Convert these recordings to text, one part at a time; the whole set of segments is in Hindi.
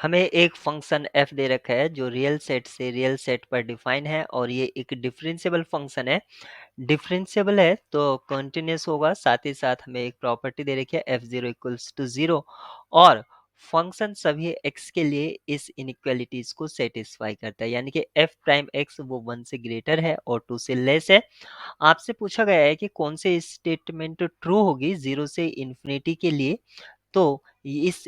हमें एक फंक्शन f दे रखा है जो रियल सेट से रियल सेट पर डिफाइन है और ये एक डिफरेंशिएबल फंक्शन है। डिफरेंशिएबल है तो कंटिन्यूअस होगा, साथ ही साथ हमें एक प्रॉपर्टी दे रखी है f0 इक्वल्स टू 0 और फंक्शन सभी x के लिए इस इनइक्वालिटीज को सेटिस्फाई करता है, यानी कि f प्राइम x वो 1 से ग्रेटर है और 2 से लेस है। आपसे पूछा गया है कि कौन से स्टेटमेंट ट्रू होगी 0 से इन्फिनिटी के लिए। तो इस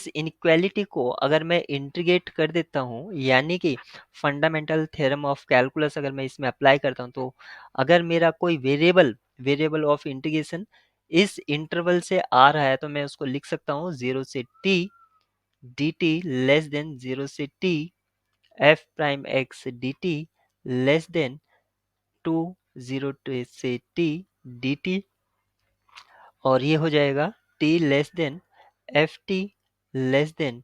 इनइक्वालिटी को अगर मैं इंटीग्रेट कर देता हूँ, यानी कि फंडामेंटल थ्योरम ऑफ कैलकुलस अगर मैं इसमें अप्लाई करता हूँ, तो अगर मेरा कोई वेरिएबल ऑफ इंटीग्रेशन इस इंटरवल से आ रहा है तो मैं उसको लिख सकता हूँ 0 से t D T less than 0 से t f prime x D T less than 2 0 से t डी टी, और ये हो जाएगा t less than F T less than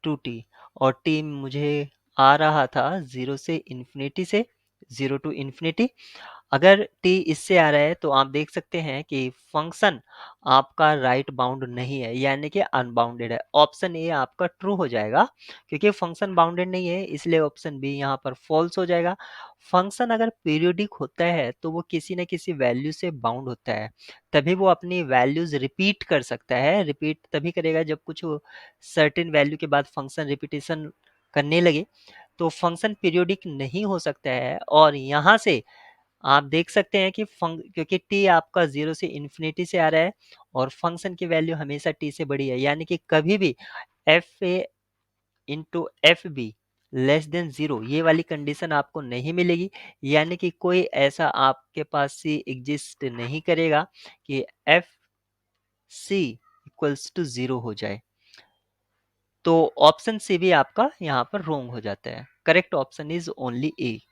2t। और t मुझे आ रहा था 0 से इन्फिनिटी से 0 टू इन्फिनिटी। अगर t इससे आ रहा है तो आप देख सकते हैं कि फंक्शन आपका राइट बाउंड नहीं है, यानी कि अनबाउंडेड है। ऑप्शन ए आपका ट्रू हो जाएगा, क्योंकि फंक्शन बाउंडेड नहीं है इसलिए ऑप्शन बी यहाँ पर फॉल्स हो जाएगा। फंक्शन अगर पीरियोडिक होता है तो वो किसी न किसी वैल्यू से बाउंड होता है, तभी वो अपनी वैल्यूज रिपीट कर सकता है। रिपीट तभी करेगा जब कुछ सर्टेन वैल्यू के बाद फंक्शन रिपीटेशन करने लगे। तो फंक्शन पीरियोडिक नहीं हो सकता है। और यहाँ से आप देख सकते हैं कि क्योंकि t आपका 0 से इन्फिनिटी से आ रहा है और फंक्शन की वैल्यू हमेशा t से बड़ी है, यानी कि कभी भी F A into F be less than 0 ये वाली कंडीशन आपको नहीं मिलेगी, यानी कि कोई ऐसा आपके पास सी एग्जिस्ट नहीं करेगा कि एफ सी इक्वल्स टू 0 हो जाए। तो ऑप्शन सी भी आपका यहाँ पर रोंग हो जाता है। Correct option is only A.